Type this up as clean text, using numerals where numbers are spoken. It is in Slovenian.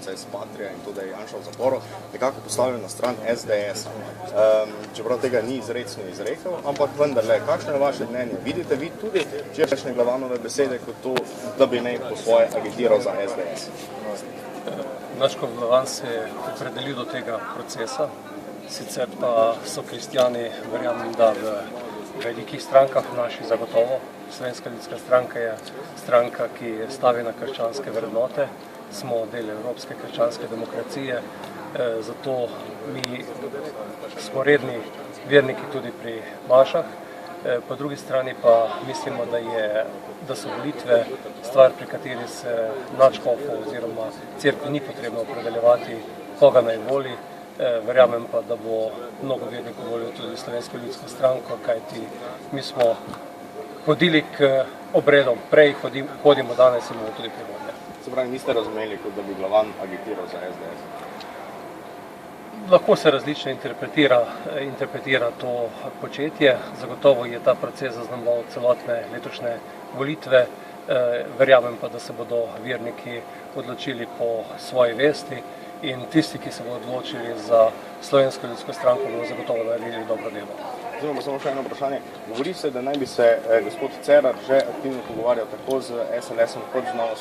proces Patria in to, da je Janša v zaporu, nekako postavljen na stran SDS. Čeprav tega ni izrecno izrekel, ampak vendarle, kakšno je vaše mnenje? Vidite vi tudi včerajšnje Glavanove besede kot to, da bi naj po svoje agitiral za SDS? Naš Glavan se je opredelil do tega procesa, sicer pa so kristjani, verjamem, da v velikih strankah naših zagotovo. Slovenska ljudska stranka je stranka, ki stavi na krščanske vrednote, smo del evropske krščanske demokracije, zato mi smo redni verniki tudi pri mašah. Po drugi strani pa mislimo, da so volitve stvar, pri kateri se nadškofov oziroma cerkvi ni potrebno opredeljevati, koga naj voli. Verjamem pa, da bo mnogo vernikov volil tudi Slovensko ljudsko stranko, kajti mi smo hodili k obredom prej, hodimo danes in bomo tudi prihodnje. Se pravi, niste razumeli, kot da bi Glavan agitiral za SDS? Lahko se različno interpretira to početje. Zagotovo je ta proces zaznamoval celotne letošnje volitve. Verjamem pa, da se bodo verniki odločili po svoji vesti in tisti, ki se bodo odločili za Slovensko ljudsko stranko, bodo zagotovo naredili dobro delo. Zdaj samo še eno vprašanje. Govori se, da naj bi se gospod Cerar že aktivno pogovarjal tako z SLS-om kot z Novo